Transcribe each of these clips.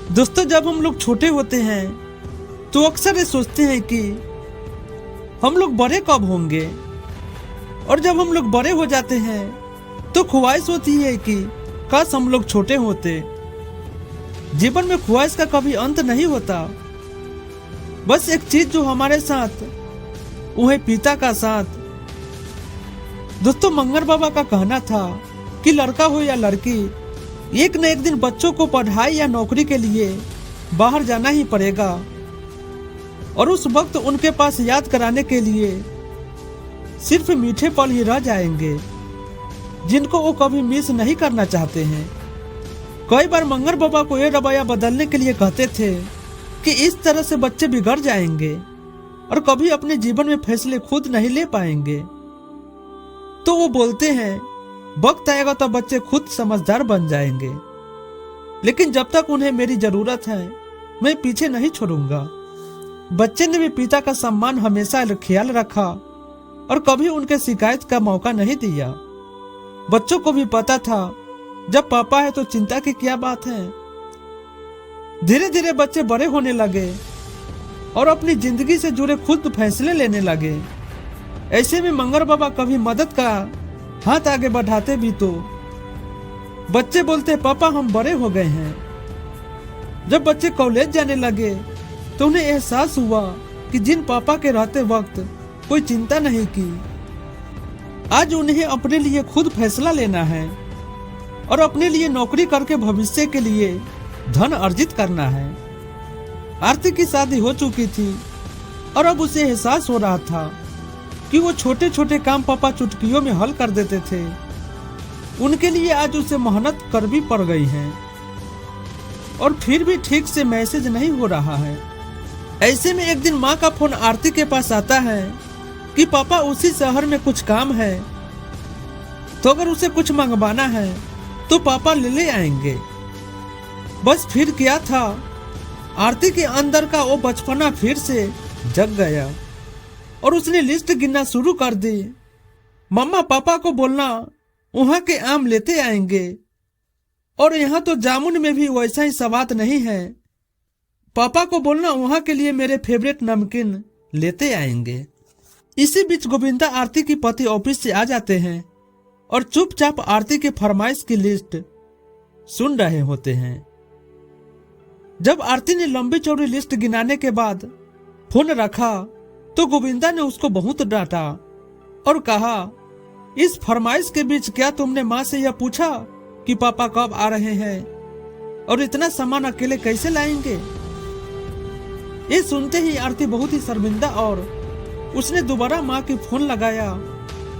दोस्तों, जब हम लोग छोटे होते हैं तो अक्सर ये सोचते हैं कि हम लोग बड़े कब होंगे, और जब हम लोग बड़े हो जाते हैं तो ख्वाहिश होती है कि काश हम लोग छोटे होते। जीवन में ख्वाहिश का कभी अंत नहीं होता। बस एक चीज जो हमारे साथ, वो है पिता का साथ। दोस्तों, मंगर बाबा का कहना था कि लड़का हो या लड़की, एक न एक दिन बच्चों को पढ़ाई या नौकरी के लिए बाहर जाना ही पड़ेगा, और उस वक्त उनके पास याद कराने के लिए सिर्फ मीठे पल ही रह जाएंगे जिनको वो कभी मिस नहीं करना चाहते हैं। कई बार मंगर बाबा को ये रवैया बदलने के लिए कहते थे कि इस तरह से बच्चे बिगड़ जाएंगे और कभी अपने जीवन में फैसले खुद नहीं ले पाएंगे। तो वो बोलते हैं, वक्त आएगा तो बच्चे खुद समझदार बन जाएंगे, लेकिन जब तक उन्हें मेरी जरूरत है मैं पीछे नहीं छोड़ूंगा। बच्चे ने भी पिता का सम्मान हमेशा ख्याल रखा और कभी उनके शिकायत का मौका नहीं दिया। बच्चों को भी पता था जब पापा है तो चिंता की क्या बात है। धीरे धीरे बच्चे बड़े होने लगे और अपनी जिंदगी से जुड़े खुद फैसले लेने लगे। ऐसे में मंगर बाबा कभी मदद का हाथ आगे बढ़ाते भी तो बच्चे बोलते, पापा हम बड़े हो गए हैं। जब बच्चे कॉलेज जाने लगे तो उन्हें एहसास हुआ कि जिन पापा के रहते वक्त कोई चिंता नहीं की, आज उन्हें अपने लिए खुद फैसला लेना है और अपने लिए नौकरी करके भविष्य के लिए धन अर्जित करना है। आरती की शादी हो चुकी थी और अब उसे एहसास हो रहा था कि वो छोटे छोटे काम पापा चुटकियों में हल कर देते थे, उनके लिए आज उसे मेहनत करनी पड़ गई है और फिर भी ठीक से मैसेज नहीं हो रहा है। ऐसे में एक दिन माँ का फोन आरती के पास आता है कि पापा उसी शहर में कुछ काम है, तो अगर उसे कुछ मंगवाना है तो पापा ले आएंगे। बस फिर क्या था, आरती के अंदर का वो बचपना फिर से जग गया और उसने लिस्ट गिनना शुरू कर दी। मम्मा पापा को बोलना वहां के आम लेते आएंगे, और यहाँ तो जामुन में भी वैसा ही स्वाद नहीं है। पापा को बोलना वहां के लिए मेरे फेवरेट नमकीन लेते आएंगे। इसी बीच गोविंदा आरती की पति ऑफिस से आ जाते हैं और चुपचाप आरती की फरमाइश की लिस्ट सुन रहे होते हैं। जब आरती ने लंबी चौड़ी लिस्ट गिनाने के बाद फोन रखा तो गोविंदा ने उसको बहुत डांटा और कहा, इस फरमाइश के बीच क्या तुमने माँ से यह पूछा कि पापा कब आ रहे हैं और इतना सामान अकेले कैसे लाएंगे। ये सुनते ही आरती बहुत ही शर्मिंदा और उसने दोबारा माँ की फोन लगाया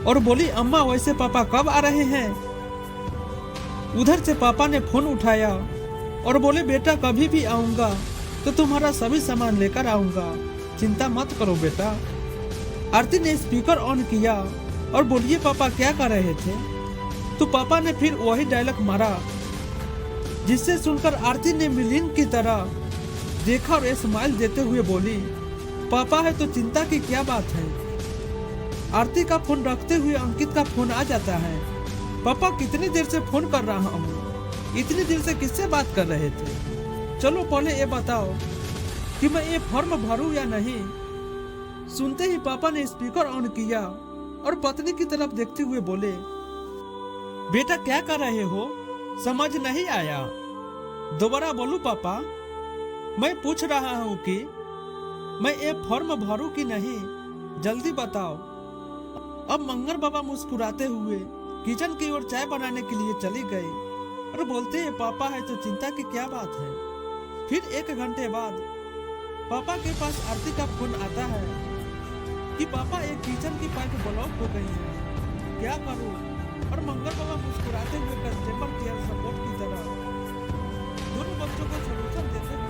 और बोली, अम्मा वैसे पापा कब आ रहे हैं। उधर से पापा ने फोन उठाया और बोले, बेटा कभी भी आऊंगा तो तुम्हारा सभी सामान लेकर आऊंगा, चिंता मत करो बेटा। आरती ने स्पीकर ऑन किया और बोलिए, पापा क्या कर रहे थे। तो पापा ने फिर वही डायलॉग मारा, जिससे सुनकर आरती ने मिलिन की तरह देखा और स्माइल देते हुए बोली, पापा है तो चिंता की क्या बात है। आरती का फोन रखते हुए अंकित का फोन आ जाता है। पापा कितनी देर से फोन कर रहा हूँ, इतनी देर से किससे बात कर रहे थे। चलो पहले ये बताओ कि मैं ये फॉर्म भरूं या नहीं। सुनते ही पापा ने स्पीकर ऑन किया और पत्नी की तरफ देखते हुए बोले, बेटा क्या कर रहे हो, समझ नहीं आया, दोबारा बोलूं पापा। मैं पूछ रहा हूं कि मैं ये फॉर्म भरूं कि नहीं, जल्दी बताओ। अब मंगर बाबा मुस्कुराते हुए किचन की ओर चाय बनाने के लिए चली गई और बोलते हैं, पापा है तो चिंता की क्या बात है। फिर 1 घंटे बाद पापा के पास आरती का फोन आता है कि पापा एक किचन की पाइप ब्लॉक हो गई है, क्या करूं। और मंगर बाबा मुस्कुराते हुए कस्टमर केयर सपोर्ट की तरह दोनों बच्चों को सलूशन देते